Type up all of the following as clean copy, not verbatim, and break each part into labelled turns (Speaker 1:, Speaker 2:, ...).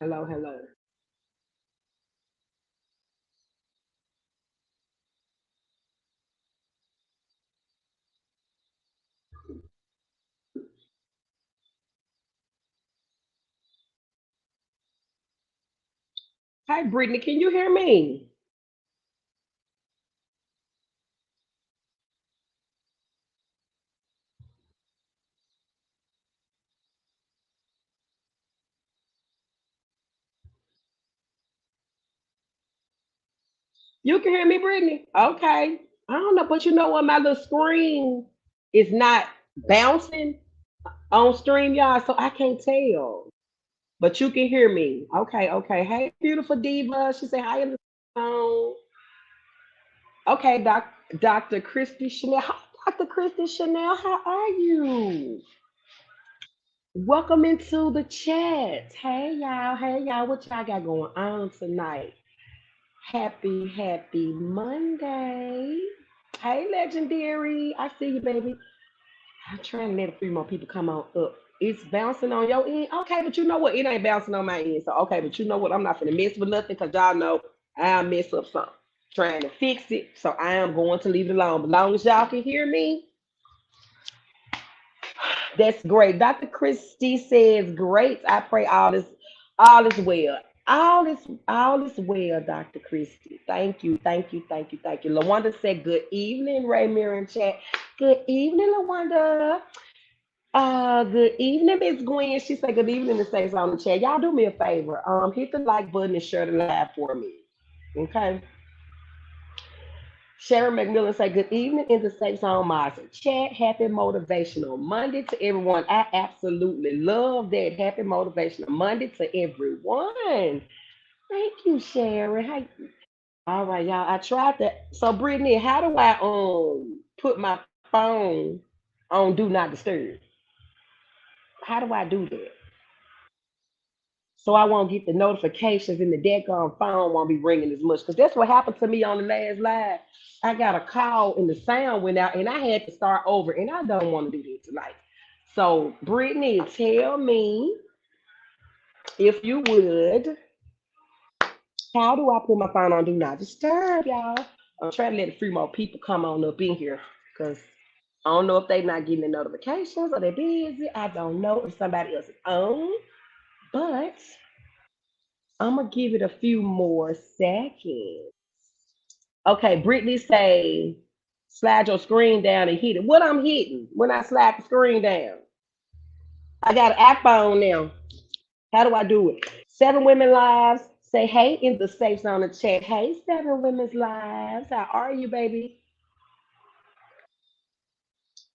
Speaker 1: Hello, hello. Hi, Brittany. Can you hear me? You can hear me, Brittany? Okay. I don't know, but you know what? My little screen is not bouncing on StreamYard, so I can't tell. But you can hear me. Okay, okay. Hey, beautiful diva. She said hi in the phone. Okay, Dr. Christy Chanel. Hi, Dr. Christy Chanel. How are you? Welcome into the chat. Hey, y'all. Hey, y'all. What y'all got going on tonight? Happy Monday. Hey, legendary. I see you, baby. I'm trying to let a few more people come on up. It's bouncing on your end. Okay, but you know what? It ain't bouncing on my end. So, okay, but you know what? I'm not going to mess with nothing because y'all know I'll mess up something. Trying to fix it. So, I am going to leave it alone. But as long as y'all can hear me, that's great. Dr. Christie says, great. I pray all is well. All is well, Dr. Christie. Thank you, thank you, thank you, thank you. Lawanda said, good evening, Ray Mirror in chat. Good evening, Lawanda. Good evening, Miss Gwen. She said good evening to say on the chat. Y'all do me a favor. Hit the like button and share the live for me. Okay. Sharon McMillan say good evening in the Safe Zone Mods chat. Happy motivational Monday to everyone. I absolutely love that. Happy motivational Monday to everyone. Thank you, Sharon. Hey. All right, y'all. I tried that. So Brittany, how do I put my phone on do not disturb? How do I do that? So I won't get the notifications and the daggone phone won't be ringing as much. Because that's what happened to me on the last live. I got a call and the sound went out and I had to start over and I don't want to do this tonight. So Brittany, tell me if you would, how do I put my phone on do not disturb, y'all? I'm trying to let a few more people come on up in here because I don't know if they not getting the notifications or they're busy. I don't know if somebody else is on, but I'm gonna give it a few more seconds. Okay, Brittany say slide your screen down and hit it. What I'm hitting when I slide the screen down? I got an iPhone now. How do I do it? Seven Women Lives. Say hey in the safe zone and chat. Hey, Seven Women's Lives. How are you, baby?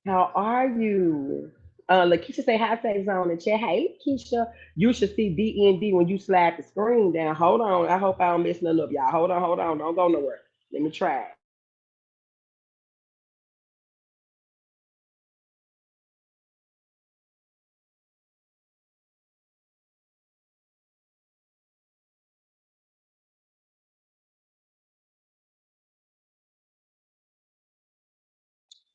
Speaker 1: How are you? Lakeisha say hi, safe zone and chat. Hey, Lakeisha. You should see DND when you slide the screen down. Hold on. I hope I don't mess nothing up, y'all. Hold on, hold on. Don't go nowhere. Let me try it.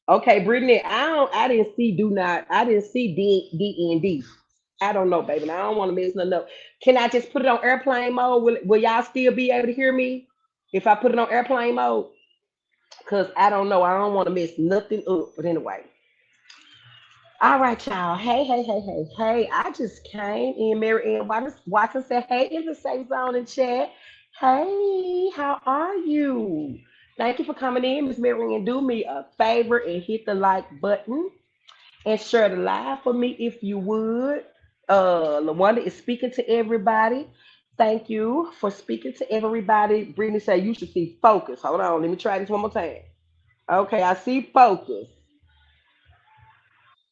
Speaker 1: Okay, Brittany, I didn't see DND. I don't know, baby. I don't want to mess nothing up. Can I just put it on airplane mode? Will y'all still be able to hear me if I put it on airplane mode? Cause I don't know. I don't want to mess nothing up. But anyway. All right, y'all. Hey. I just came in. Mary Ann Watson said, hey, in the safe zone and chat. Hey, how are you? Thank you for coming in, Miss Mary Ann. Do me a favor and hit the like button and share the live for me if you would. Lawanda is speaking to everybody. Thank you for speaking to everybody. Brittany said you should see focus. Hold on, let me try this one more time. Okay, I see focus.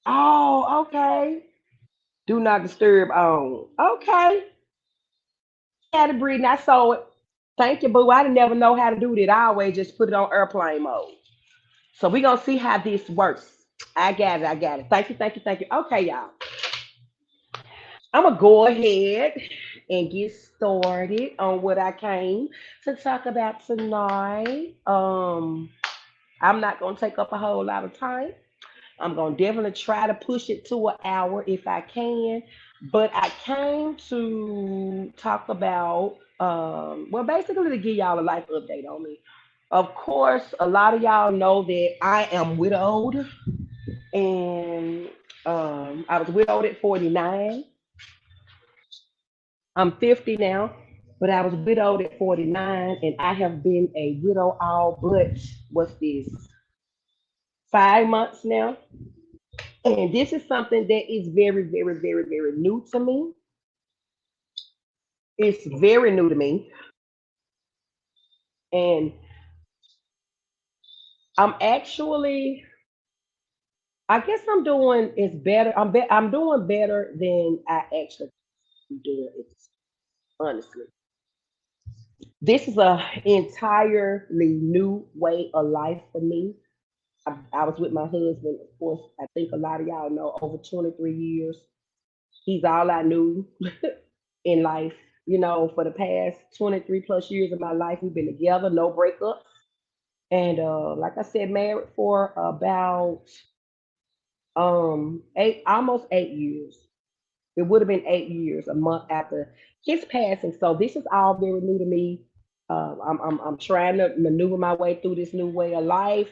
Speaker 1: Oh, okay. Do not disturb on. Okay. Got it, Brittany. I saw it. Thank you, boo. I didn't never know how to do that. I always just put it on airplane mode. So we're gonna see how this works. I got it. Thank you. Okay, y'all. I'm gonna go ahead and get started on what I came to talk about tonight. I'm not gonna take up a whole lot of time. I'm gonna definitely try to push it to an hour if I can. But I came to talk about, well, basically to give y'all a life update on me. Of course, a lot of y'all know that I am widowed, and I was widowed at 49. I'm 50 now, but I was widowed at 49, and I have been a widow all but what's this, 5 months now. And this is something that is very, very, very, very new to me. It's very new to me, and I'm actually, I guess I'm doing is better. I'm doing better than I actually am doing. It's honestly, this is a entirely new way of life for me. I was with my husband, of course. I think a lot of y'all know over 23 years. He's all I knew in life. For the past 23 plus years of my life, we've been together, no breakups. And like I said, married for about eight, almost 8 years. It would have been 8 years a month after his passing. So this is all very new to me. I'm trying to maneuver my way through this new way of life.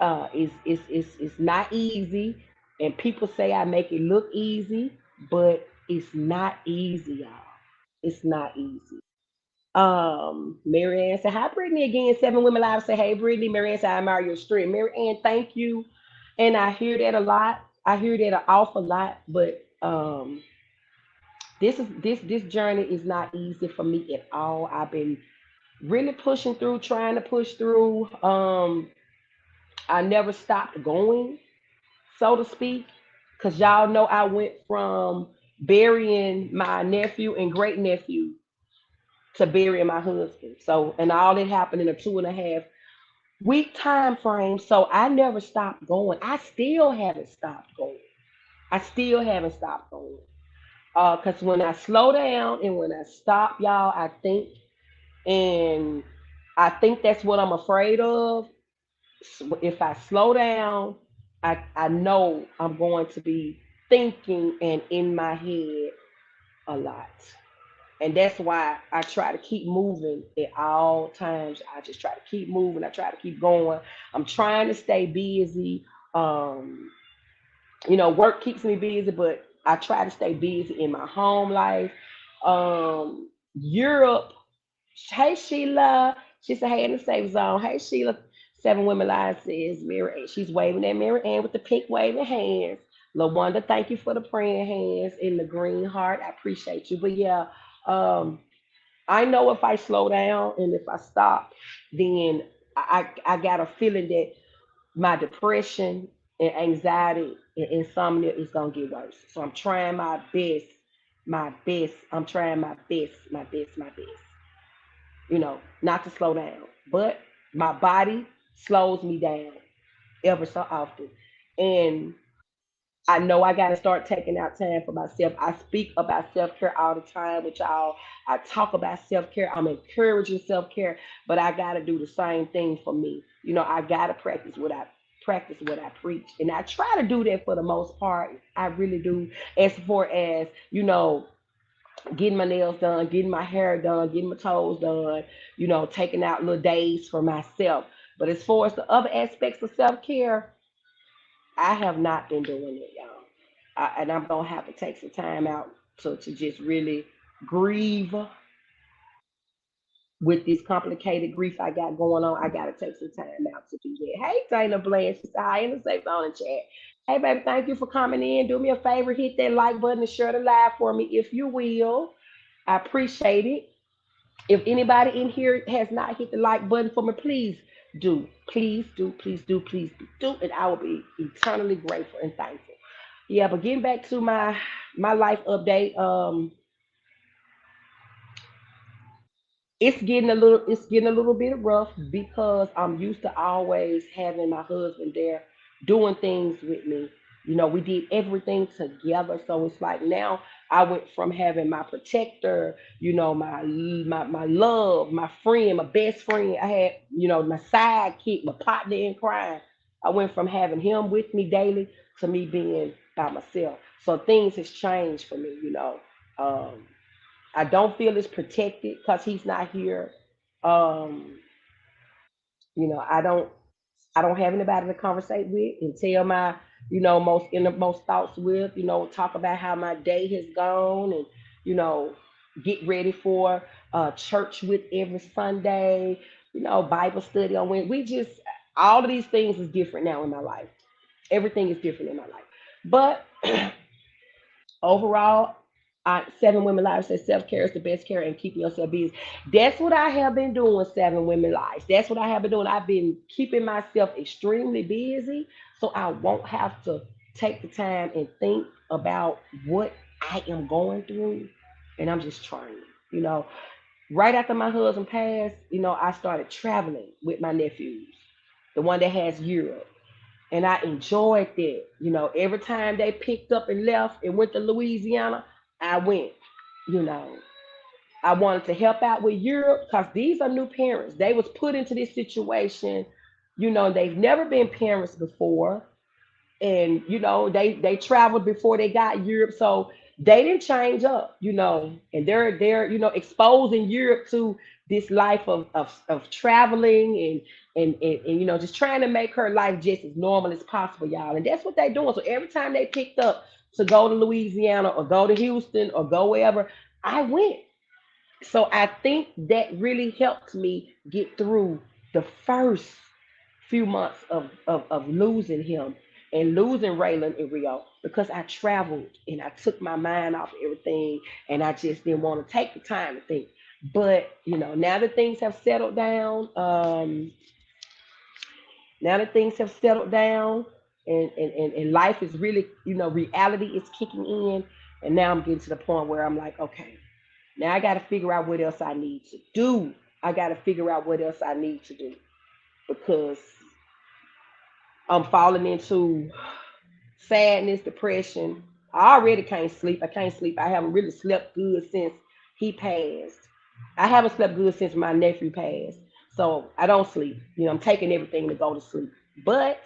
Speaker 1: It's not easy, and people say I make it look easy, but it's not easy, y'all. It's not easy. Mary Ann said, "Hi, Brittany again." Seven Women Live say, "Hey, Brittany." Mary Ann said, "I admire your strength." Mary Ann, thank you, and I hear that a lot. I hear that an awful lot, but this journey is not easy for me at all. I've been really pushing through, trying to push through. I never stopped going, so to speak, because y'all know I went from burying my nephew and great nephew to burying my husband. So, and all that happened in a 2.5 week time frame. So I never stopped going. I still haven't stopped going. I still haven't stopped going. Because when I slow down and when I stop, y'all, and I think that's what I'm afraid of. If I slow down, I know I'm going to be thinking and in my head a lot. And that's why I try to keep moving at all times. I just try to keep moving. I try to keep going. I'm trying to stay busy. Um, work keeps me busy, but I try to stay busy in my home life. Europe. Hey Sheila. She said, "Hey, in the safe zone." Hey Sheila. Seven Women Live says Mary Ann. She's waving at Mary Ann with the pink waving hands. LaWanda, thank you for the praying hands in the green heart. I appreciate you. But yeah, um, I know if I slow down and if I stop, then I got a feeling that my depression and anxiety and insomnia is gonna get worse. So I'm trying my best, my best. I'm trying my best, my best, my best. Not to slow down, but my body slows me down ever so often, and I know I got to start taking out time for myself. I speak about self care all the time with y'all. I talk about self care. I'm encouraging self care, but I got to do the same thing for me. I got to practice what I preach, and I try to do that for the most part. I really do. As far as getting my nails done, getting my hair done, getting my toes done. Taking out little days for myself. But as far as the other aspects of self care, I have not been doing it, y'all. And I'm gonna have to take some time out to just really grieve with this complicated grief I got going on. I gotta take some time out to do that. Hey, Dana Blanche, she said hi in the safe on the chat. Hey, baby, thank you for coming in. Do me a favor, hit that like button and share the live for me if you will. I appreciate it. If anybody in here has not hit the like button for me, please do. Please do. Please do. Please do. And I will be eternally grateful and thankful. Yeah, but getting back to my life update, it's getting a little bit rough because I'm used to always having my husband there doing things with me. We did everything together, so it's like now I went from having my protector, my love, my friend, my best friend. I had, my sidekick, my partner in crime. I went from having him with me daily to me being by myself. So things has changed for me, you know. Um, I don't feel as protected because he's not here. Um, you know, I don't have anybody to conversate with and tell my, most innermost thoughts with, talk about how my day has gone and, you know, get ready for church with every Sunday, Bible study on when we just all of these things is different now in my life. Everything is different in my life. But overall, 7 Women Lives says self care is the best care and keeping yourself busy. That's what I have been doing, 7 Women Lives. That's what I have been doing. I've been keeping myself extremely busy so I won't have to take the time and think about what I am going through. And I'm just trying, you know. Right after my husband passed, I started traveling with my nephews, the one that has Europe. And I enjoyed that. Every time they picked up and left and went to Louisiana, I went. You know, I wanted to help out with Europe because these are new parents. They was put into this situation. They've never been parents before, and they traveled before they got Europe, so they didn't change up, and they're exposing Europe to this life of traveling and just trying to make her life just as normal as possible, y'all. And that's what they're doing. So every time they picked up to go to Louisiana or go to Houston or go wherever, I went. So I think that really helped me get through the first few months of losing him and losing Raylan in Rio because I traveled and I took my mind off everything and I just didn't want to take the time to think. But now that things have settled down, and life is really, reality is kicking in, and now I'm getting to the point where I'm like, okay, now I got to figure out what else I need to do. I got to figure out what else I need to do because I'm falling into sadness, depression. I already can't sleep. I can't sleep. I haven't really slept good since he passed. I haven't slept good since my nephew passed. So I don't sleep. I'm taking everything to go to sleep. But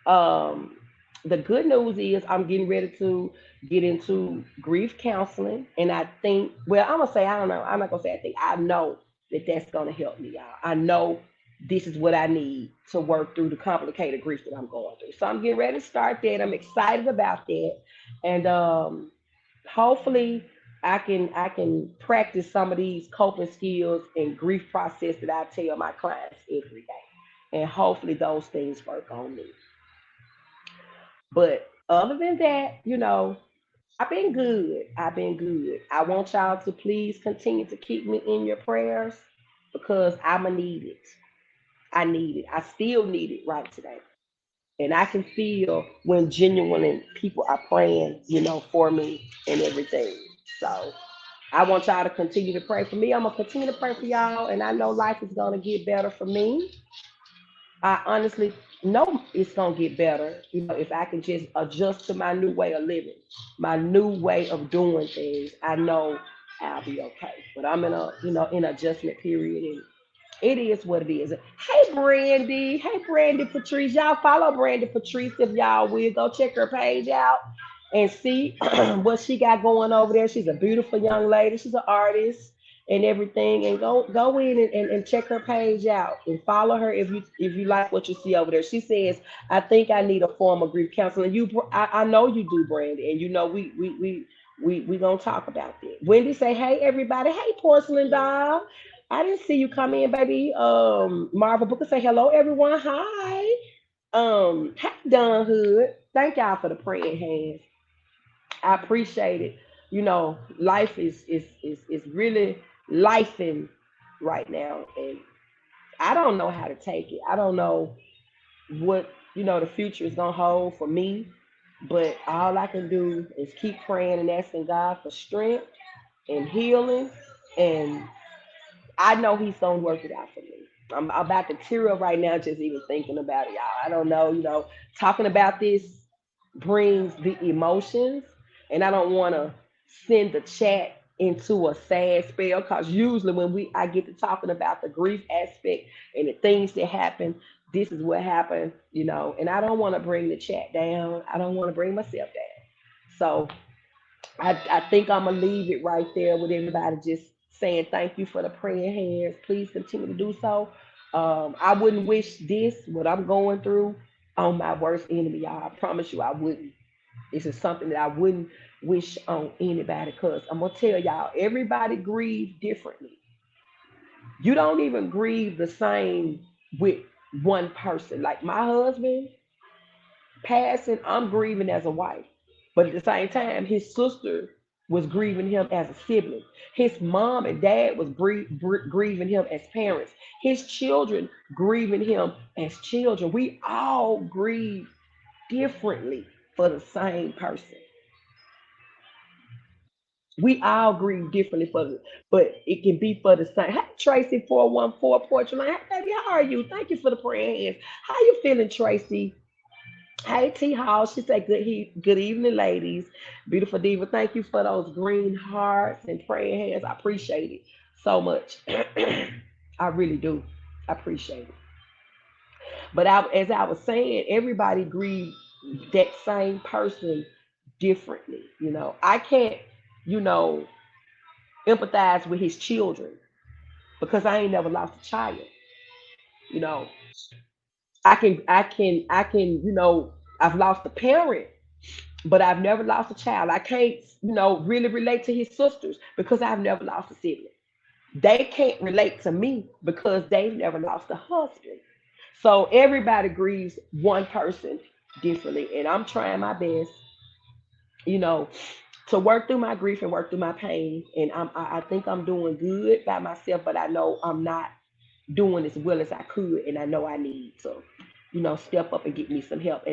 Speaker 1: um, the good news is I'm getting ready to get into grief counseling, and I think, well, I'm gonna say I don't know. I'm not gonna say I think. I know that that's gonna help me, y'all. I know this is what I need to work through the complicated grief that I'm going through. So I'm getting ready to start that. I'm excited about that, and hopefully I can practice some of these coping skills and grief process that I tell my clients every day, and hopefully those things work on me. But other than that, I've been good. I've been good. I want y'all to please continue to keep me in your prayers because I'ma need it. I need it. I still need it right today. And I can feel when genuine people are praying, for me and everything. So I want y'all to continue to pray for me. I'm gonna continue to pray for y'all, and I know life is gonna get better for me. I honestly know it's gonna get better, if I can just adjust to my new way of living, my new way of doing things. I know I'll be okay. But I'm in a, in adjustment period, and it is what it is. Hey, Brandy. Hey, Brandy Patrice. Y'all follow Brandy Patrice if y'all will. Go check her page out and see what she got going over there. She's a beautiful young lady. She's an artist and everything. And go in and check her page out and follow her if you like what you see over there. She says, "I think I need a form of grief counseling." I know you do, Brandy, and we gonna talk about that. Wendy say, "Hey, everybody. Hey, porcelain doll. I didn't see you come in, baby." Marva Booker say, "Hello, everyone. Hi." Hey, Don Hood. Thank y'all for the praying hands. I appreciate it. Life is really lifing right now, and I don't know how to take it. I don't know what the future is gonna hold for me, but all I can do is keep praying and asking God for strength and healing, and I know He's gonna work it out for me. I'm about to tear up right now just even thinking about it, y'all. I don't know, talking about this brings the emotions, and I don't want to send the chat into a sad spell because usually when I get to talking about the grief aspect and the things that happen, this is what happened, and I don't want to bring the chat down. I don't want to bring myself down. So I think I'm gonna leave it right there with everybody just saying thank you for the praying hands. Please continue to do so. I wouldn't wish this, what I'm going through, on my worst enemy, y'all. I promise you I wouldn't. This is something that I wouldn't wish on anybody because I'm gonna tell y'all, everybody grieves differently. You don't even grieve the same with one person. Like my husband passing, I'm grieving as a wife. But at the same time, his sister was grieving him as a sibling. His mom and dad was grieving him as parents. His children grieving him as children. We all grieve differently for the same person. We all grieve differently but it can be for the same. Hey, Tracy 414 Portrait. Hey, baby, how are you? Thank you for the praying hands. How you feeling, Tracy? Hey, T Hall. She said, good evening, ladies. Beautiful Diva. Thank you for those green hearts and praying hands. I appreciate it so much. I really do. I appreciate it. But as I was saying, everybody grieved that same person differently. I can't, you know, empathize with his children because I ain't never lost a child. You know, I can, I've lost a parent, but I've never lost a child. I can't, really relate to his sisters because I've never lost a sibling. They can't relate to me because they've never lost a husband. So everybody grieves one person differently, and I'm trying my best, you know, to work through my grief and work through my pain. And I think I'm doing good by myself, but I know I'm not doing as well as I could, and I know I need to, step up and get me some help.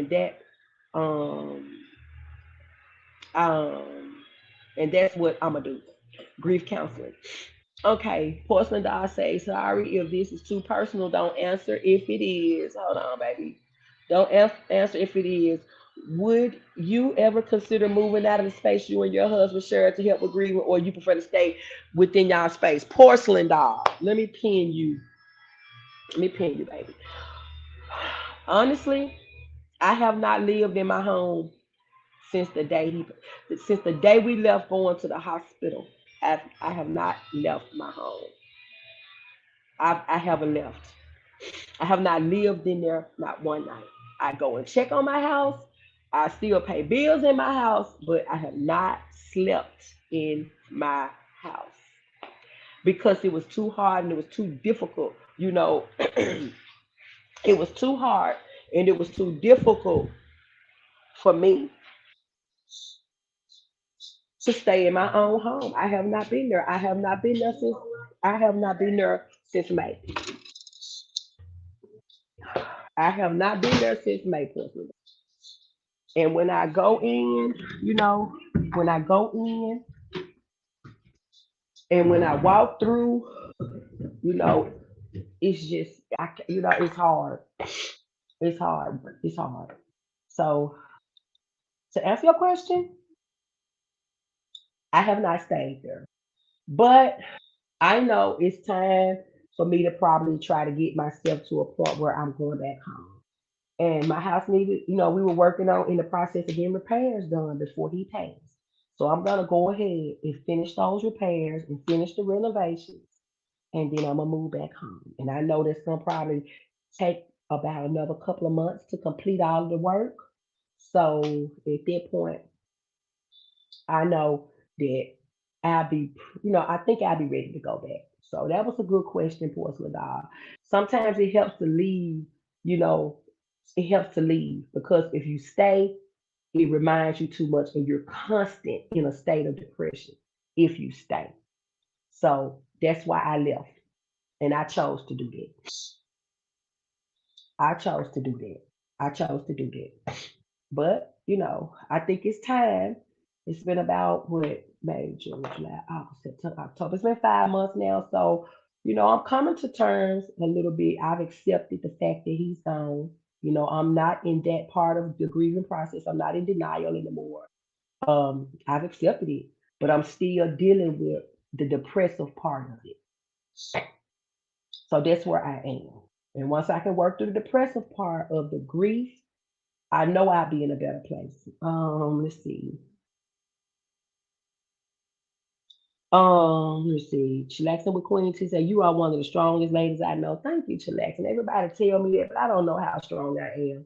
Speaker 1: Um, um, and that's what I'm gonna do. Grief counseling. Okay, Porcelain Doll says, sorry if this is too personal. Don't answer if it is. Hold on, baby. Don't answer if it is. Would you ever consider moving out of the space you and your husband share to help with grieving, or you prefer to stay within y'all space? Porcelain Doll. Let me pin you. Let me pin you, baby. Honestly, I have not lived in my home since the day we left going to the hospital. I have not left my home. I haven't left. I have not lived in there not one night. I go and check on my house. I still pay bills in my house, but I have not slept in my house because it was too hard and it was too difficult. It was too hard and it was too difficult for me to stay in my own home. I have not been there. I have not been there since May. I have not been there since May, personally. And when I go in, you know, when I go in and when I walk through, you know, it's just, it's hard. It's hard. It's hard. So to answer your question, I have not stayed there, but I know it's time for me to probably try to get myself to a point where I'm going back home. And my house needed, we were working on in the process of getting repairs done before he passed. So I'm gonna go ahead and finish those repairs and finish the renovations, and then I'm gonna move back home. And I know that's gonna probably take about another couple of months to complete all of the work. So at that point, I know that I'll be, I think I'll be ready to go back. So that was a good question, Porcelain Doll. Sometimes it helps to leave, you know, it helps to leave because if you stay, it reminds you too much and you're constant in a state of depression if you stay. So that's why I left and I chose to do that. I chose to do that. I chose to do that. But, I think it's time. It's been about what, May, June, July, August, September, October. It's been 5 months now. So, I'm coming to terms a little bit. I've accepted the fact that he's gone. I'm not in that part of the grieving process. I'm not in denial anymore. I've accepted it, but I'm still dealing with the depressive part of it. So that's where I am. And once I can work through the depressive part of the grief, I know I'll be in a better place. Let's see. Let's see. Chillaxing with Queen T said, "You are one of the strongest ladies I know." Thank you, Chillaxing. Everybody tell me that, but I don't know how strong I am.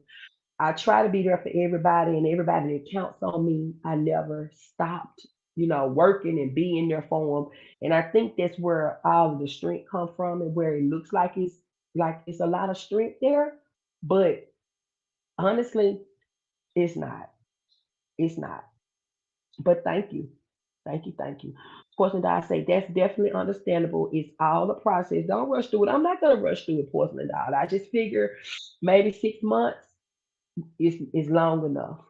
Speaker 1: I try to be there for everybody and everybody that counts on me. I never stopped, working and being there for them. And I think that's where all of the strength come from and where it looks like it's a lot of strength there. But honestly, it's not. It's not. But thank you. Thank you. Thank you. Porcelain doll say that's definitely understandable. It's all a process. Don't rush through it. I'm not gonna rush through it, porcelain doll. I just figure maybe 6 months is long enough,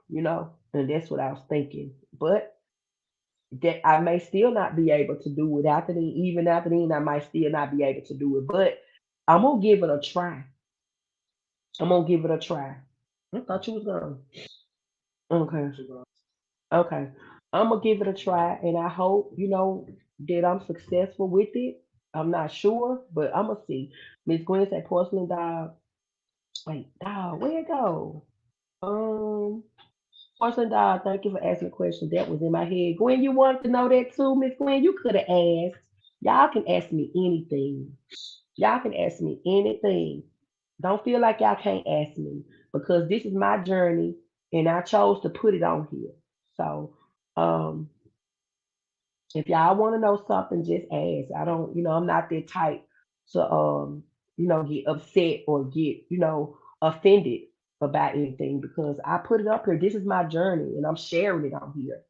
Speaker 1: and that's what I was thinking. But that I may still not be able to do it after then. Even after then, I might still not be able to do it. But I'm gonna give it a try. I'm gonna give it a try. I thought you was gone. Okay. Okay. I'm gonna give it a try, and I hope that I'm successful with it. I'm not sure, but I'm gonna see. Miss Gwen said porcelain dog. Wait, dog, where it go? Um, Porcelain dog. Thank you for asking the question. That was in my head. Gwen, you wanted to know that too, Miss Gwen. You could have asked. Y'all can ask me anything. Y'all can ask me anything. Don't feel like y'all can't ask me because this is my journey, and I chose to put it on here. So, um, if y'all want to know something, just ask. I don't, I'm not that type to get upset or get, offended about anything because I put it up here. This is my journey and I'm sharing it on here.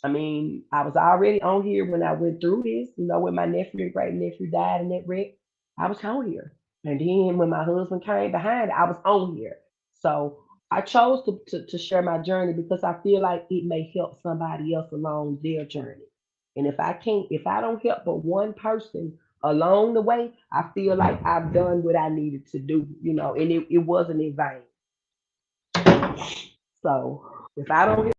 Speaker 1: I mean, I was already on here when I went through this, when my nephew and great nephew died in that wreck. I was on here. And then when my husband came behind, I was on here. So I chose to share my journey because I feel like it may help somebody else along their journey. And if I don't help but one person along the way, I feel like I've done what I needed to do, and it wasn't in vain. So if I don't,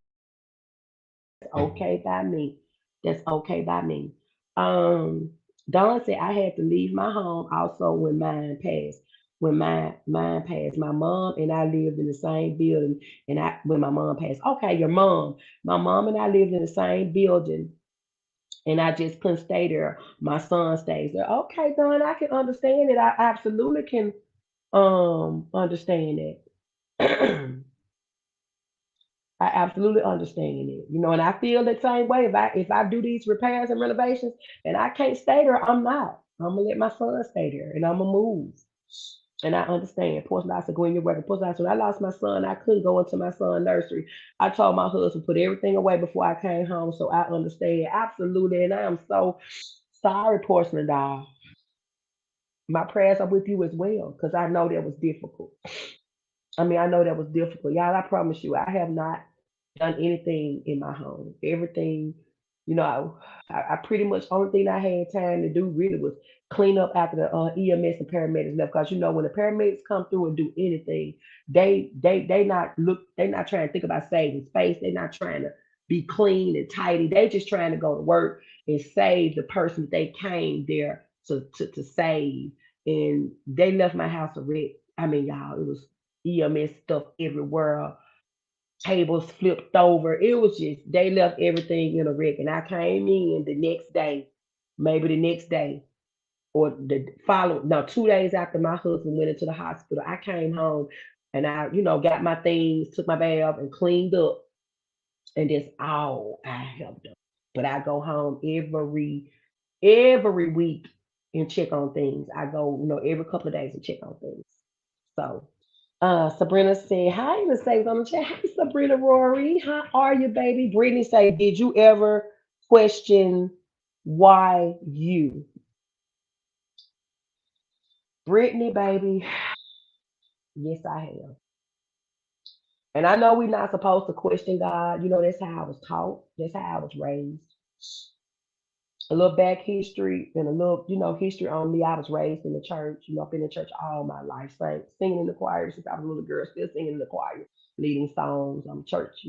Speaker 1: that's okay by me. That's okay by me. Um, Dawn said I had to leave my home also when mine passed. When mine passed, my mom and I lived in the same building. And I when my mom passed, okay, your mom, my mom and I lived in the same building, and I just couldn't stay there. My son stays there. Okay, Dawn, I can understand it. I absolutely can understand it. I absolutely understand it, and I feel the same way. If I do these repairs and renovations and I can't stay there, I'm not. I'm gonna let my son stay there, and I'm gonna move. And I understand. Portion I said, go in your work. Portion I said, when I lost my son, I couldn't go into my son's nursery. I told my husband put everything away before I came home, so I understand absolutely. And I am so sorry, Porcelain Doll. My prayers are with you as well, because I know that was difficult. I mean, I know that was difficult. Y'all, I promise you, I have not done anything in my home. Everything, you know, I pretty much only thing I had time to do really was clean up after the EMS and paramedics left. Because when the paramedics come through and do anything, they not trying to think about saving space. They're not trying to be clean and tidy. They just trying to go to work and save the person that they came there to save. And they left my house a wreck. I mean, y'all, it was EMS stuff everywhere, tables flipped over. It was just they left everything in a wreck, and I came in the next day, maybe the next day, or the following. No, 2 days after my husband went into the hospital, I came home and I, got my things, took my bath, and cleaned up, and that's all I have done. But I go home every week and check on things. I go, every couple of days and check on things. So Sabrina said, hi, let's say on the chat. Hi, Sabrina Rory. How are you, baby? Brittany say, did you ever question why you? Brittany, baby, yes, I have. And I know we're not supposed to question God. That's how I was taught. That's how I was raised. A little back history and a little, history on me. I was raised in the church. I've been in church all my life, singing in the choir since I was a little girl, still singing in the choir, leading songs. I'm church,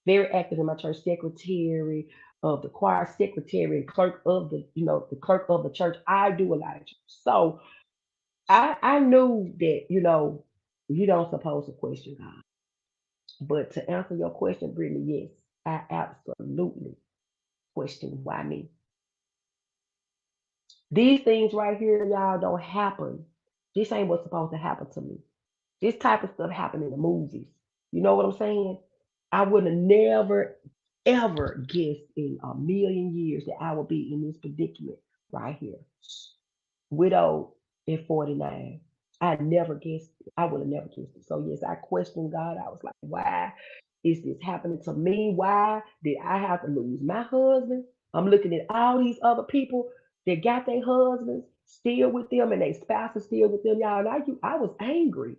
Speaker 1: very active in my church, secretary of the choir, secretary and clerk of the, the clerk of the church. I do a lot of church. So I knew that, you don't supposed to question God. But to answer your question, Brittany, yes, I absolutely question why me. These things right here, y'all, don't happen. This ain't what's supposed to happen to me. This type of stuff happened in the movies. You know what I'm saying? I would have never, ever guessed in a million years that I would be in this predicament right here. Widowed at 49. I never guessed it. I would have never guessed it. So yes, I questioned God. I was like, why is this happening to me? Why did I have to lose my husband? I'm looking at all these other people that got their husbands still with them and their spouses still with them. Y'all, and I was angry.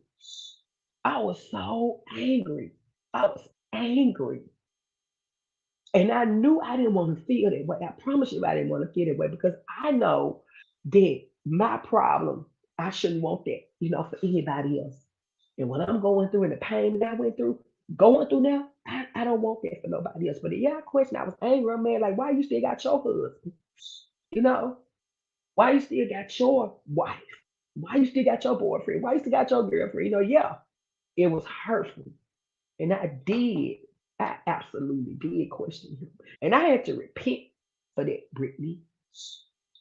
Speaker 1: I was so angry. I was angry. And I knew I didn't want to feel that way. I promise you I didn't want to feel that way because I know that my problem, I shouldn't want that, for anybody else. And what I'm going through and the pain that I went through, going through now, I don't want that for nobody else. But yeah, I question, I was angry, man, like, why you still got your husband? You know, why you still got your wife? Why you still got your boyfriend? Why you still got your girlfriend? Yeah, it was hurtful. And I absolutely did question him. And I had to repent for that, Brittany,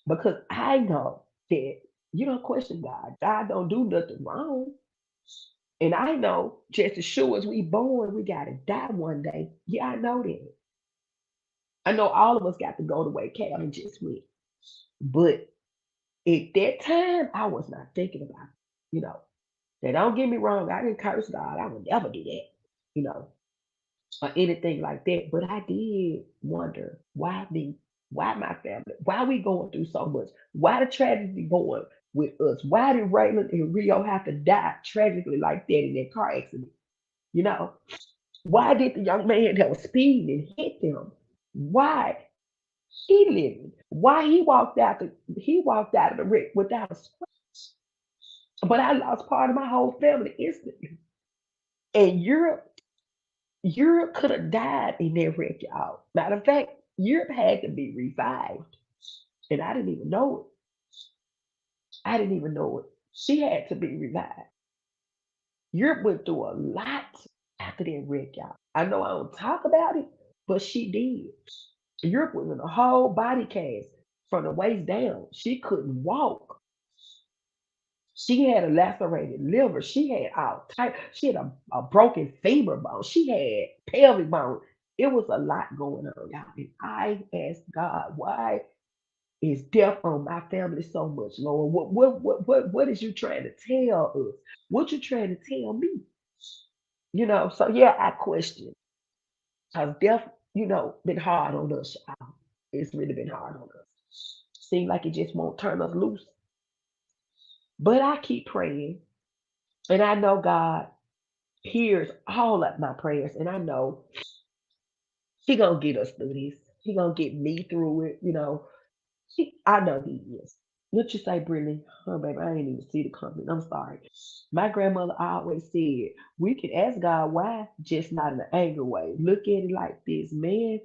Speaker 1: because I know that you don't question God. God don't do nothing wrong. And I know just as sure as we born, we gotta die one day. Yeah, I know that. I know all of us got to go the way Calvin just went. But at that time, I was not thinking about it. Now don't get me wrong, I didn't curse God. I would never do that. You know, or anything like that. But I did wonder why me, why my family, why we going through so much, why the tragedy going with us, why did Raymond and Rio have to die tragically like that in that car accident? You know, why did the young man that was speeding and hit them? Why he living? Why he walked out of the wreck without a scratch? But I lost part of my whole family instantly. And Europe could have died in that wreck, y'all. Matter of fact, Europe had to be revived. And I didn't even know it. I didn't even know it. She had to be revived. Europe went through a lot after that wreck, y'all. I know I don't talk about it, but she did. Europe was in a whole body cast from the waist down. She couldn't walk. She had a lacerated liver. She had all type. She had a broken femur bone. She had pelvic bone. It was a lot going on, y'all. And I asked God, why is death on my family so much, Lord? What is you trying to tell us? What you trying to tell me? So yeah, I question. Has death, been hard on us, y'all. It's really been hard on us. Seems like it just won't turn us loose. But I keep praying. And I know God hears all of my prayers, and I know He gonna get us through this. He gonna get me through it. I know He is. What you say, Brittany? Oh, baby, I ain't even see the comment. I'm sorry. My grandmother always said we can ask God why, just not in an angry way. Look at it like this, man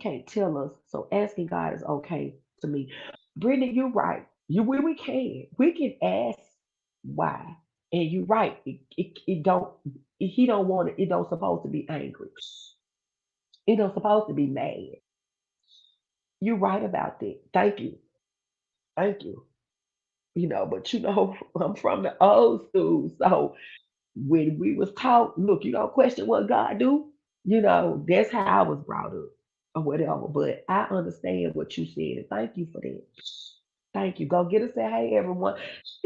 Speaker 1: can't tell us, so asking God is okay to me. Brittany, you're right. We can ask why, and you're right. It don't. He don't want it. It don't supposed to be angry. It don't supposed to be mad. You're right about that. Thank you. Thank you. But I'm from the old school, so when we was taught, look, you don't question what God do. That's how I was brought up or whatever. But I understand what you said, and thank you for that. Thank you. Go get her. Say, hey everyone.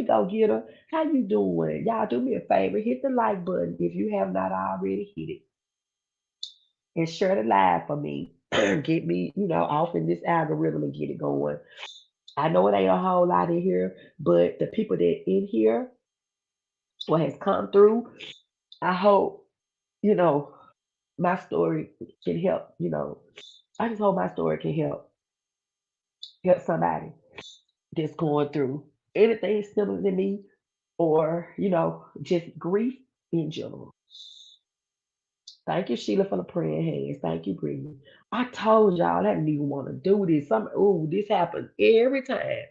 Speaker 1: Go get her. How you doing? Y'all do me a favor. Hit the like button if you have not already hit it. And share the live for me. Get me, off in this algorithm and get it going. I know it ain't a whole lot in here, but the people that in here, what has come through, I hope, you know, my story can help, I just hope my story can help somebody that's going through anything similar to me or, just grief in general. Thank you, Sheila, for the praying hands. Thank you, Brittany. I told y'all I didn't even want to do this. This happens every time.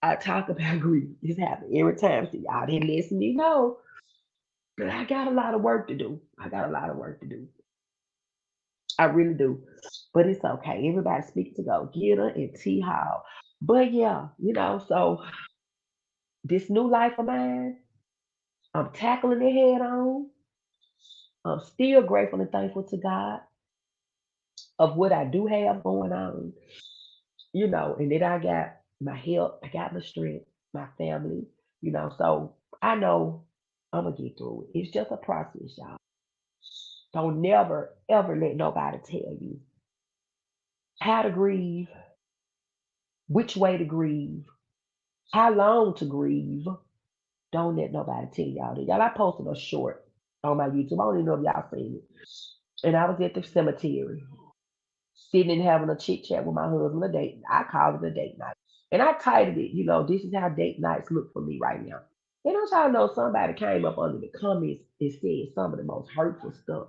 Speaker 1: I talk about grief. This happens every time. So y'all didn't listen, you know. But I got a lot of work to do. I got a lot of work to do. I really do. But it's okay. Everybody speaks to go get her and T Hall. But yeah, you know, so this new life of mine, I'm tackling it head on. I'm still grateful and thankful to God of what I do have going on, you know, and then I got my health, I got my strength, my family, you know, so I know I'm gonna get through it. It's just a process, y'all. Don't never ever let nobody tell you how to grieve, which way to grieve, how long to grieve. Don't let nobody tell y'all that. Y'all, I posted a short on my YouTube. I don't even know if y'all seen it. And I was at the cemetery, sitting and having a chit chat with my husband, a date. I called it a date night. And I titled it, you know, this is how date nights look for me right now. And I'm trying to know somebody came up under the comments and said some of the most hurtful stuff.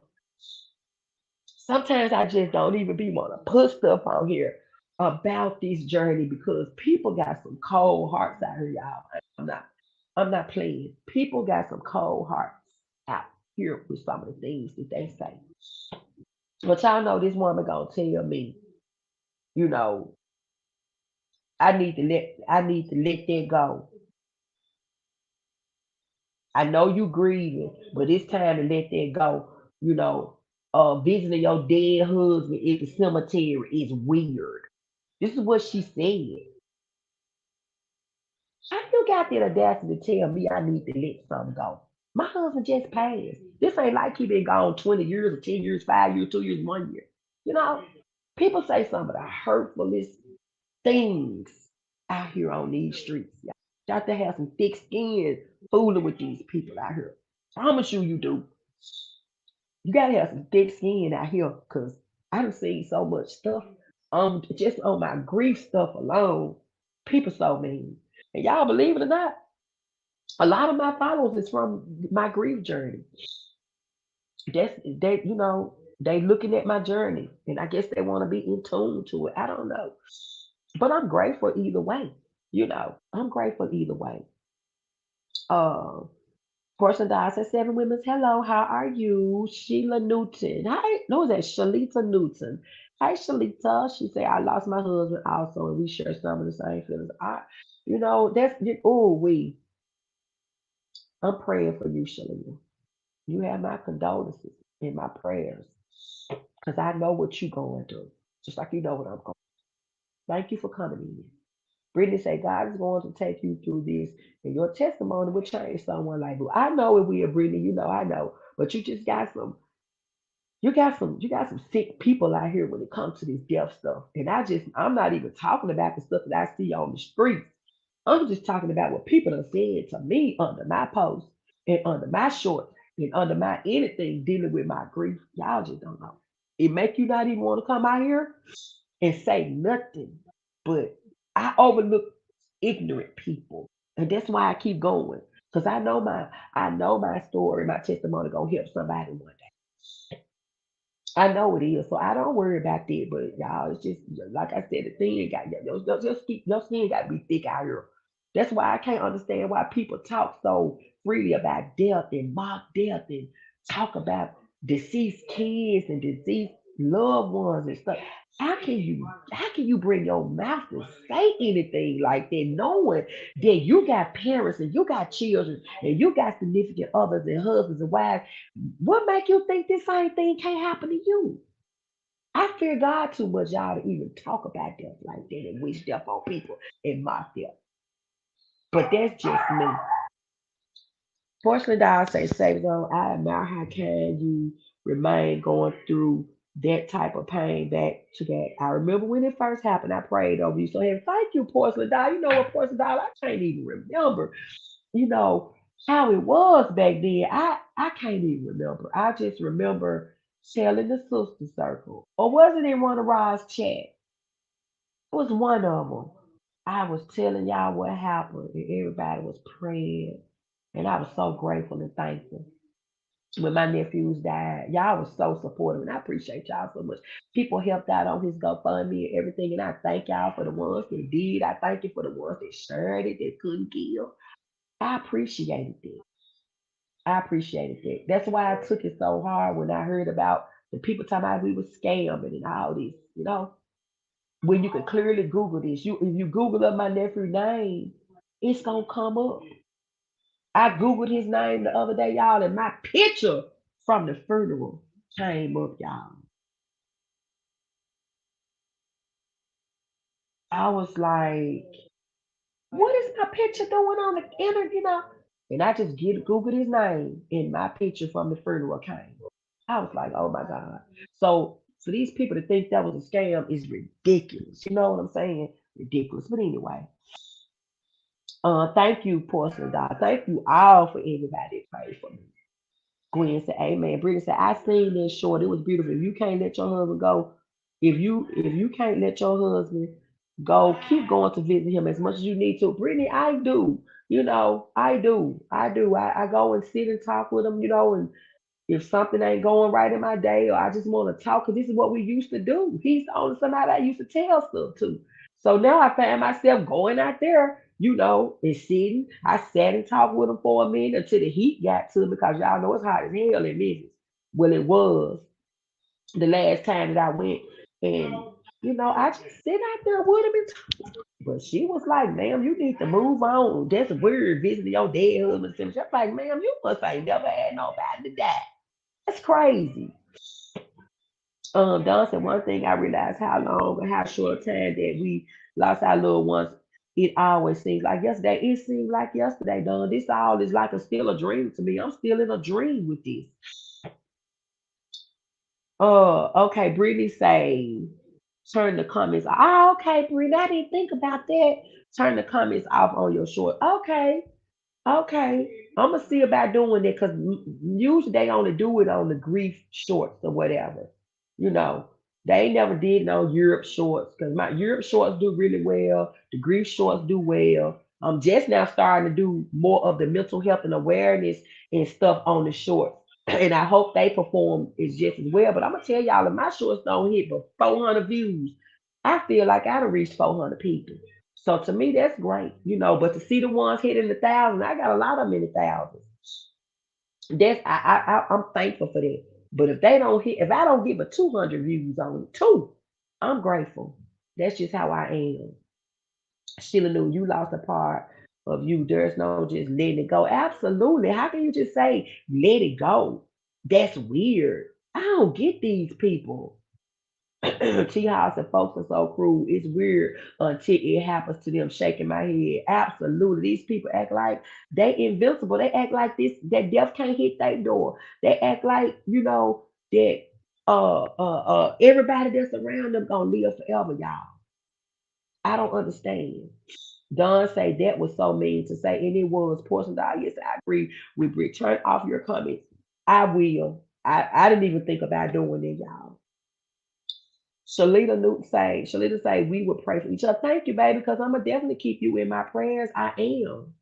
Speaker 1: Sometimes I just don't even be want to put stuff on here about this journey because people got some cold hearts out here, y'all. I'm not I'm not playing. People got some cold hearts out here with some of the things that they say. But y'all know this woman gonna tell me, you know, I need to let that go. I know you grieving, but it's time to let that go. You know, visiting your dead husband at the cemetery is weird. This is what she said. I still got the audacity to tell me I need to let something go. My husband just passed. This ain't like he been gone 20 years or 10 years, 5 years, 2 years, 1 year. You know, people say some of the hurtfulest things out here on these streets. Y'all got to have some thick skin fooling with these people out here. Promise you, you do. You gotta have some thick skin out here, cause I done seen so much stuff. Just on my grief stuff alone, people so mean. And y'all believe it or not, a lot of my followers is from my grief journey. They, you know, they looking at my journey, and I guess they want to be in tune to it. I don't know, but I'm grateful either way. You know, I'm grateful either way. Uh, Portia Dawes said, Seven Women's, hello, how are you? Sheila Newton. Hi, no, was that Shalita Newton? Hi, Shalita. She said, I lost my husband also, and we share some of the same feelings. You know, oh, I'm praying for you, Shalita. You have my condolences and my prayers, because I know what you're going through, just like you know what I'm going. Thank you for coming in. Brittany said, God is going to take you through this, and your testimony will change someone like you. I know it will, Brittany. You know, I know. But you got some sick people out here when it comes to this death stuff. And I'm not even talking about the stuff that I see on the streets. I'm just talking about what people have said to me under my post and under my shorts and under my anything dealing with my grief. Y'all just don't know. It make you not even want to come out here and say nothing. But I overlook ignorant people. And that's why I keep going. Because I know my story, my testimony gonna help somebody one day. I know it is. So I don't worry about that. But y'all, it's just like I said, the thing got your skin got to be thick out here. That's why I can't understand why people talk so freely about death and mock death and talk about deceased kids and deceased loved ones and stuff. How can you bring your mouth to say anything like that, knowing that you got parents and you got children and you got significant others and husbands and wives? What make you think this same thing can't happen to you? I fear God too much, y'all, to even talk about death like that and wish death on people and mock death. But that's just me. Fortunately, I say, Savior, I admire how can you remain going through that type of pain back to that. I remember when it first happened, I prayed over you. So, hey, thank you, Porcelain Doll. You know what, Porcelain Doll, I can't even remember, you know, how it was back then. I can't even remember. I just remember telling the sister circle. Or was it in one of Rod's chat? It was one of them. I was telling y'all what happened, and everybody was praying. And I was so grateful and thankful. when my nephews died. Y'all was so supportive, and I appreciate y'all so much. People helped out on his GoFundMe and everything, and I thank y'all for the ones that did. I thank you for the ones that shared it, that couldn't give. I appreciated it. I appreciated that. That's why I took it so hard when I heard about the people talking about we was scamming and all this. When you can clearly Google this, if you Google up my nephew's name, it's gonna come up. I Googled his name the other day, y'all, and my picture from the funeral came up, y'all. I was like, what is my picture doing on the internet? And I just Googled his name, and my picture from the funeral came up. I was like, oh my God. So for these people to think that was a scam is ridiculous. You know what I'm saying? Ridiculous. But anyway, thank you, Porcelain Doll. Thank you all for everybody that prayed for me. Gwen said, Amen. Brittany said, I seen that short. It was beautiful. If you can't let your husband go, if you can't let your husband go, keep going to visit him as much as you need to. Brittany, I do. I do. I go and sit and talk with him, and if something ain't going right in my day or I just want to talk, because this is what we used to do. He's the only somebody I used to tell stuff to. So now I find myself going out there, and sitting. I sat and talked with him for a minute until the heat got to me because y'all know it's hot as hell in Memphis. Well, it was the last time that I went. And, I just sit out there with him and talk. But she was like, ma'am, you need to move on. That's weird visiting your dead husband. She's like, ma'am, you must ain't never had nobody to die. That's crazy. Don said one thing I realized how long or how short a time that we lost our loved ones. It always seems like yesterday. It seemed like yesterday, Don. This all is like still a dream to me. I'm still in a dream with this. Okay, Brittany say turn the comments. Oh, okay, Brittany. I didn't think about that. Turn the comments off on your short. Okay. Okay, I'm gonna see about doing it because usually they only do it on the grief shorts or whatever. You know, they never did no Europe shorts because my Europe shorts do really well. The grief shorts do well. I'm just now starting to do more of the mental health and awareness and stuff on the shorts, and I hope they perform is just as well. But I'm gonna tell y'all, if my shorts don't hit but 400 views, I feel like I'd have reached 400 people. So to me, that's great, But to see the ones hitting the thousand, I got a lot of them in the thousands. I'm thankful for that. But if I don't get but 200 views on it, two, I'm grateful. That's just how I am. Sheila knew you lost a part of you. There's no just letting it go. Absolutely. How can you just say let it go? That's weird. I don't get these people. Tea House and folks are so cruel. It's weird until it happens to them. Shaking my head. Absolutely, these people act like they invincible. They act like that death can't hit their door. They act like that everybody that's around them gonna live forever, y'all. I don't understand. Don say that was so mean to say, and it was. Portion dog. Yes, I agree with Brick. Turn off your comments. I will. I didn't even think about doing it, y'all. Shalita say we would pray for each other. Thank you, baby, because I'm gonna definitely keep you in my prayers. I am.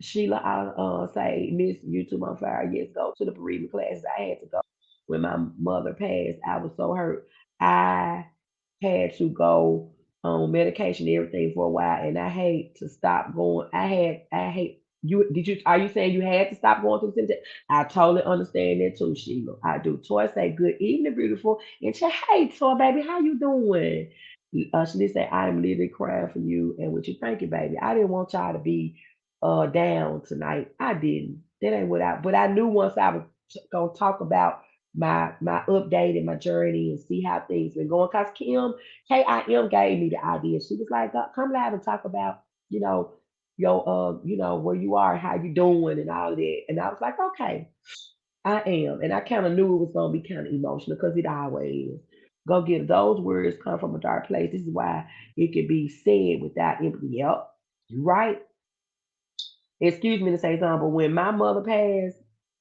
Speaker 1: Sheila, I say Miss YouTube on fire. Yes, go to the bereavement classes. I had to go when my mother passed. I was so hurt. I had to go on medication and everything for a while, and I hate to stop going. I hate you. Are you saying you had to stop going to the cemetery? I totally understand that too, Sheila. I do. Toy say good evening, beautiful, and say hey, Toy baby, how you doing? She did say I'm literally crying for you and with you. Thank you, baby. I didn't want y'all to be down tonight. I didn't. That ain't what but I knew once I was gonna talk about my update and my journey and see how things been going. Cause KIM gave me the idea. She was like, come live and talk about, your where you are, how you doing and all of that. And I was like, okay, I am. And I kind of knew it was gonna be kind of emotional because it always is. Go get it. Those words come from a dark place. This is why it can be said without empathy. Yep. You right. Excuse me to say something, but when my mother passed,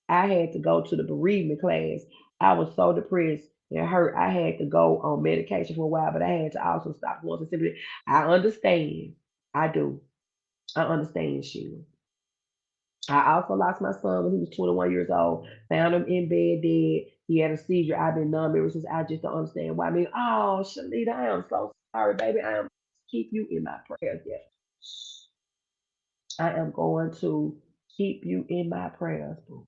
Speaker 1: I had to go to the bereavement class. I was so depressed and hurt. I had to go on medication for a while, but I had to also stop going to sympathy. I understand. I do. I understand, Sheila. I also lost my son when he was 21 years old. Found him in bed dead. He had a seizure. I've been numb ever since. I just don't understand why. I mean, oh, Shalita, I am so sorry, baby. I am keep you in my prayers. Yes, I am going to keep you in my prayers, boo.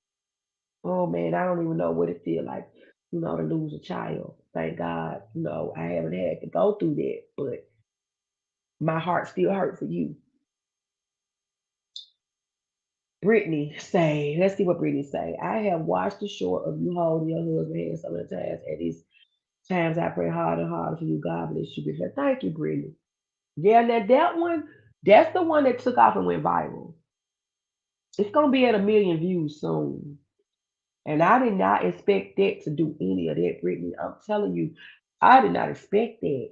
Speaker 1: Oh man, I don't even know what it feel like, to lose a child. Thank God, I haven't had to go through that, but my heart still hurt for you. Brittany say, let's see what Brittany say. I have watched the short of you holding your husband's hand some of the times. At these times, I pray hard and hard for you. God bless you. Bishop. Thank you, Brittany. Yeah, now that one, that's the one that took off and went viral. It's gonna be at 1 million views soon. And I did not expect that to do any of that, Brittany. I'm telling you, I did not expect that.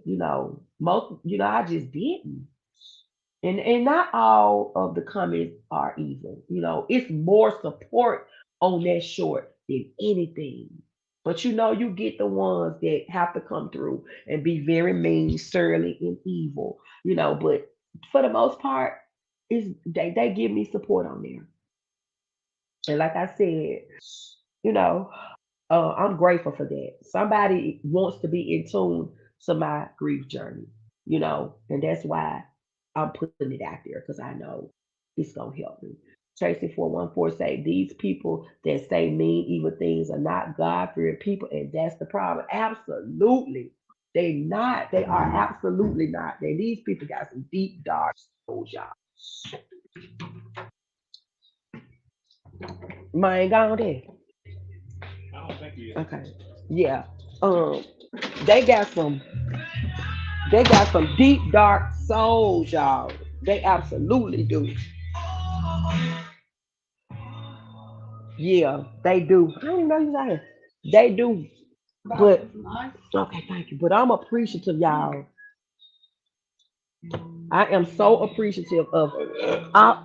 Speaker 1: I just didn't. And not all of the comments are evil. It's more support on that short than anything. But you get the ones that have to come through and be very mean, surly, and evil. But for the most part, they give me support on there. And like I said, you know, I'm grateful for that. Somebody wants to be in tune to my grief journey, and that's why I'm putting it out there because I know it's gonna help me. Tracy 414 say these people that say mean evil things are not God fearing people, and that's the problem. Absolutely. They not. They are absolutely not. And these people got some deep dark souls, y'all. Mine gone there. Okay. Yeah. Um, they got some deep dark souls, y'all. They absolutely do. Yeah, they do. I don't even know you out here. They do. But okay, thank you. But I'm appreciative, y'all. I am so appreciative of I,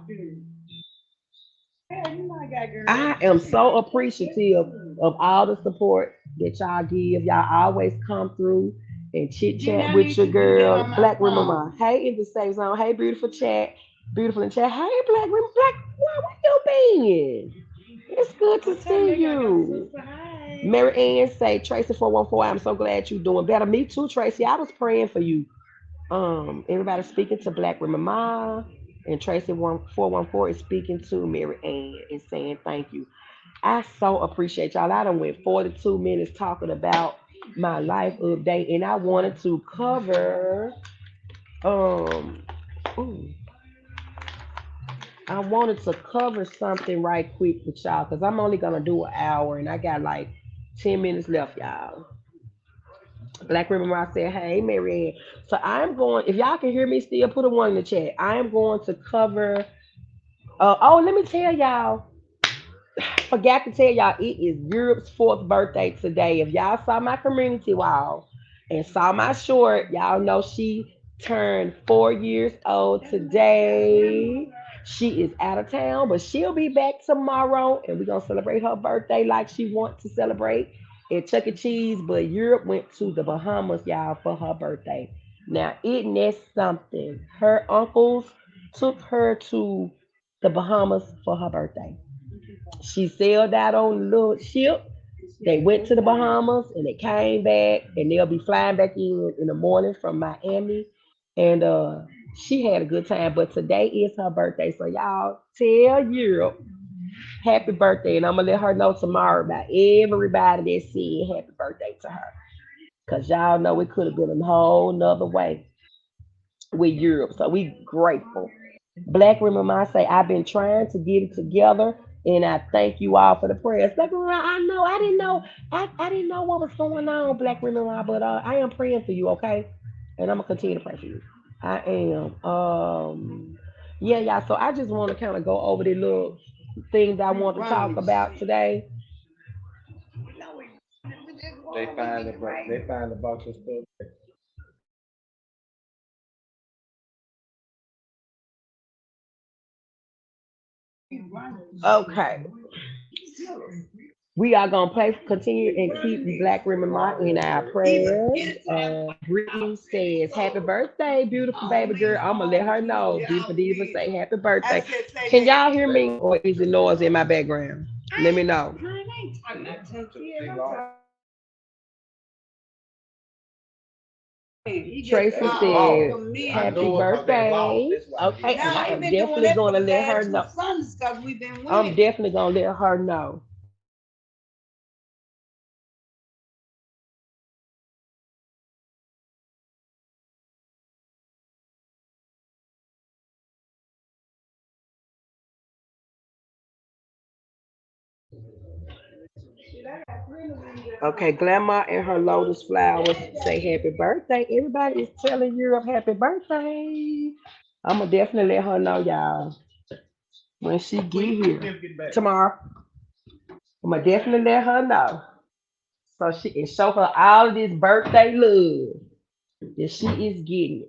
Speaker 1: I am so appreciative of all the support that y'all give. Y'all always come through and chit chat with your girl, Black Women Mom. Hey, in the safe zone. Hey, beautiful chat. Beautiful in chat. Hey, Black Women. Black, where you been? It's good to see you. Mary Ann say, Tracy 414, I'm so glad you're doing better. Me too, Tracy. I was praying for you. Everybody speaking to Black Women Ma, and Tracy 414 is speaking to Mary Ann and saying thank you. I so appreciate y'all. I done went 42 minutes talking about my life update, and I wanted to cover um ooh, I wanted to cover something right quick with y'all because I'm only gonna do an hour and I got like 10 minutes left, y'all. Black Ribbon Rock said, hey, Marianne. So I'm going, if y'all can hear me still, put a one in the chat. I am going to cover, let me tell y'all, forgot to tell y'all, it is Europe's fourth birthday today. If y'all saw my community wall and saw my short, y'all know she turned 4 years old today. She is out of town, but she'll be back tomorrow, and we're gonna celebrate her birthday like she wants to celebrate at Chuck E. Cheese. But Europe went to the Bahamas, y'all, for her birthday. Now, isn't that something? Her uncles took her to the Bahamas for her birthday. She sailed out on a little ship. They went to the Bahamas and they came back, and they'll be flying back in the morning from Miami. And she had a good time. But today is her birthday, so y'all tell Europe happy birthday, and I'm gonna let her know tomorrow about everybody that said happy birthday to her. Cause y'all know it could have been a whole nother way with Europe. So we grateful. Black Women I say I've been trying to get it together, and I thank you all for the prayers. Black Women, I know I didn't know what was going on, Black Women, but I am praying for you, okay? And I'm gonna continue to pray for you. I am. Yeah, yeah. So I just want to kind of go over the little things I want to talk about today.
Speaker 2: They find about your stuff.
Speaker 1: Okay. We are gonna play, continue and keep Black Women Month in our prayers. Brittany says, "Happy birthday, beautiful baby girl." I'm gonna let her know. Beautiful Diva say, "Happy birthday." Can y'all hear me, or is it noise in my background? Let me know. Tracy said, "Happy birthday." Okay, and I am definitely gonna let her know. I'm definitely gonna let her know. Okay, Grandma and her lotus flowers say happy birthday. Everybody is telling you of happy birthday. I'm gonna definitely let her know, y'all, when she get here tomorrow. I'm gonna definitely let her know so she can show her all of this birthday love that she is getting.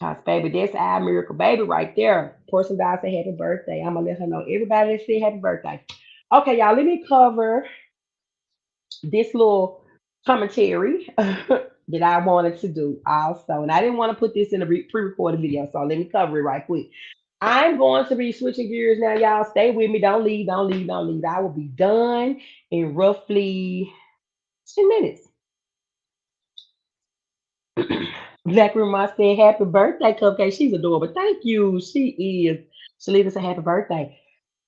Speaker 1: Cause baby, that's our miracle baby right there. Person God say happy birthday. I'm gonna let her know. Everybody that say happy birthday. Okay, y'all, let me cover this little commentary that I wanted to do also. And I didn't want to put this in a pre-recorded video, so let me cover it right quick. I'm going to be switching gears now, y'all. Stay with me. Don't leave, don't leave, don't leave. I will be done in roughly 10 minutes. Black Rima said, "Happy birthday, Cupcake." She's adorable. Thank you. She is. Shalita said, "Happy birthday."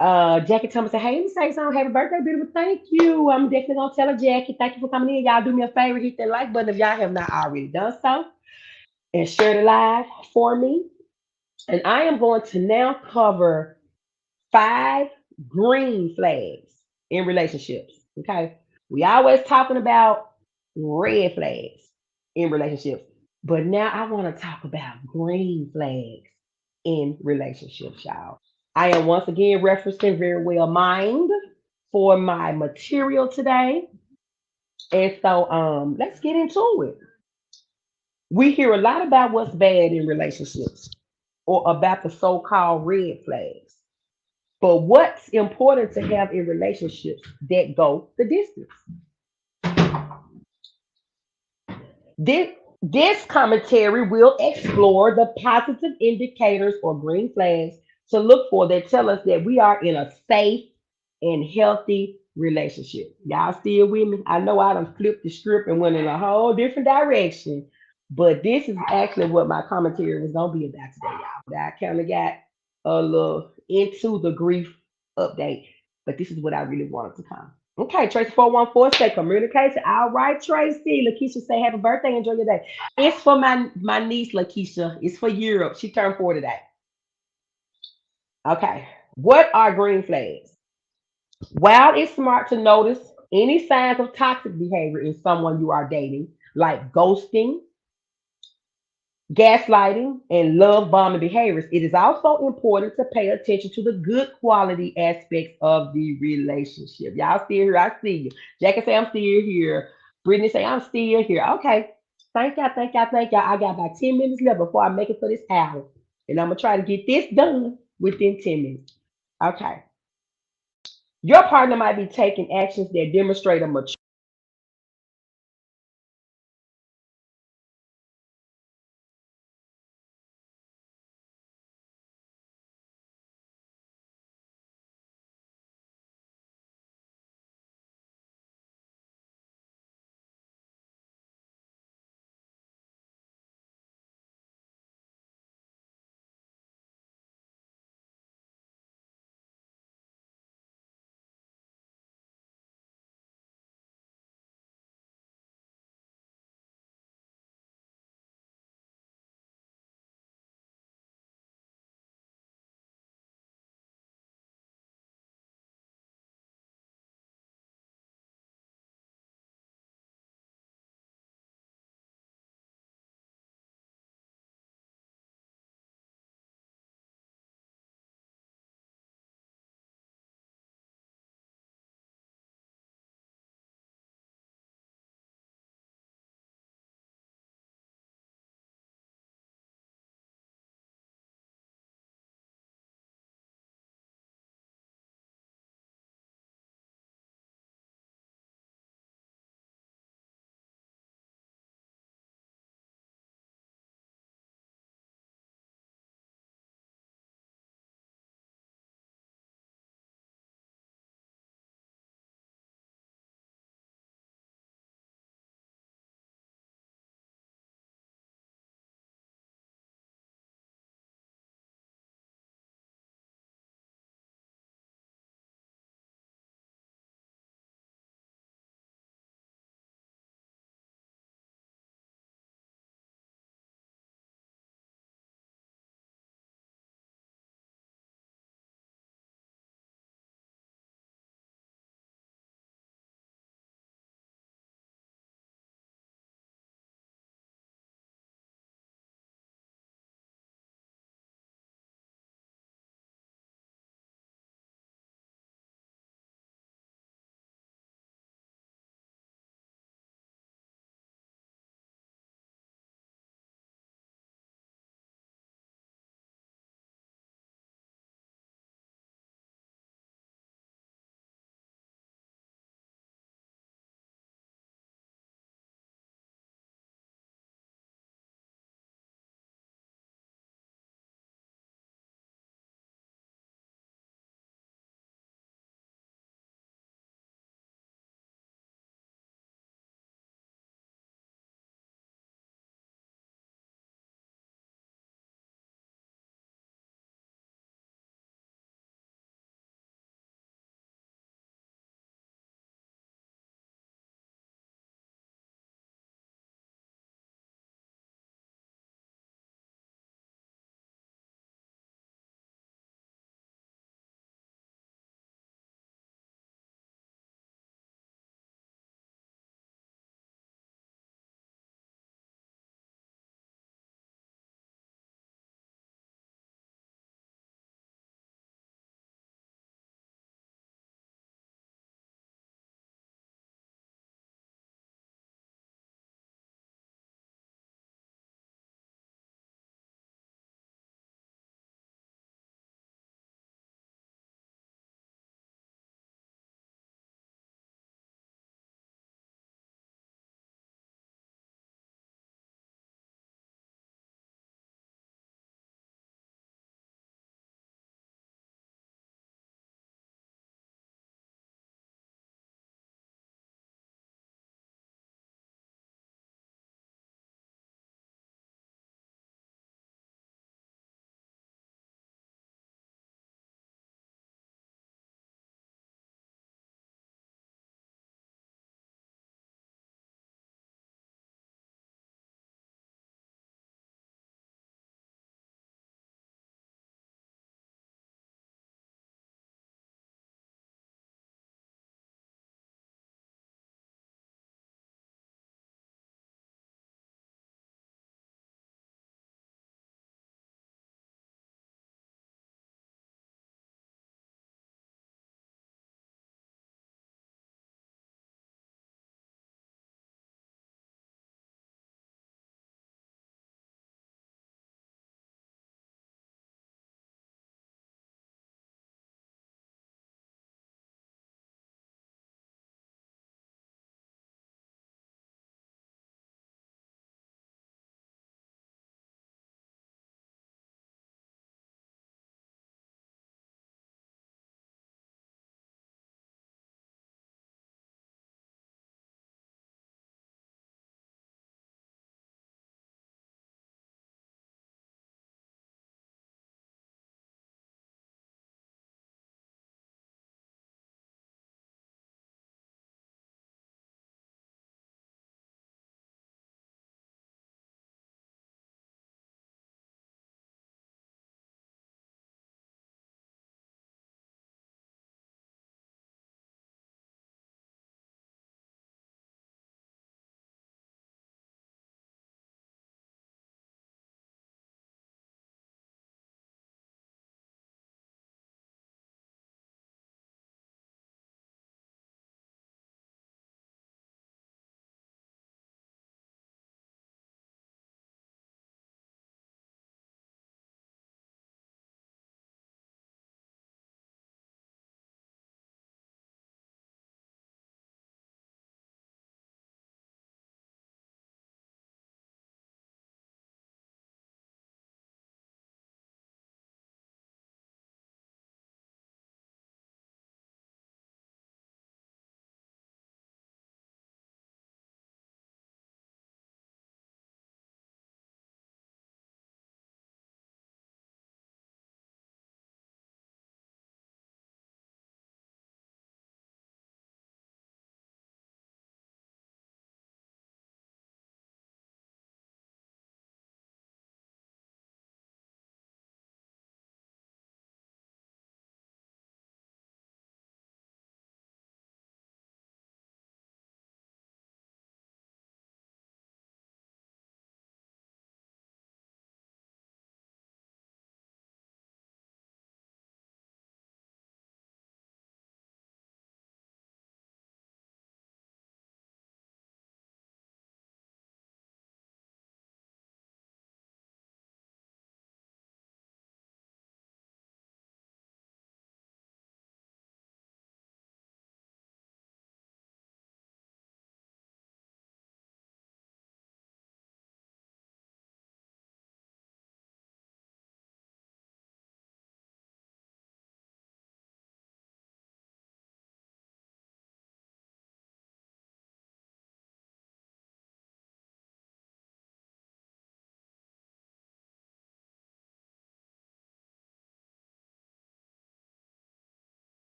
Speaker 1: Jackie Thomas said, "Hey, let me say something. Happy birthday, beautiful." Thank you. I'm definitely gonna tell her, Jackie. Thank you for coming in. Y'all do me a favor, hit that like button if y'all have not already done so, and share the live for me. And I am going to now cover 5 green flags in relationships. Okay. We always talking about red flags in relationships. But now I want to talk about green flags in relationships, y'all. I am once again referencing Very Well Mind for my material today. And so let's get into it. We hear a lot about what's bad in relationships or about the so-called red flags. But what's important to have in relationships that go the distance? This commentary will explore the positive indicators or green flags to look for that tell us that we are in a safe and healthy relationship. Y'all still with me? I know I done flipped the script and went in a whole different direction, but this is actually what my commentary was gonna be about today, y'all. But I kind of got a little into the grief update, but this is what I really wanted to come. Okay, Tracy 414 say communication. All right, Tracy. Lakeisha say happy birthday. Enjoy your day. It's for my niece Lakeisha. It's for Europe. She turned 4 today. Okay. What are green flags? While it's smart to notice any signs of toxic behavior in someone you are dating, like ghosting, gaslighting, and love bombing behaviors, it is also important to pay attention to the good quality aspects of the relationship. Y'all still here? I see you. Jackie say I'm still here. Brittany say I'm still here. Okay. Thank y'all, thank y'all, thank y'all. I got about 10 minutes left before I make it for this hour. And I'm gonna try to get this done within 10 minutes. Okay. Your partner might be taking actions that demonstrate a mature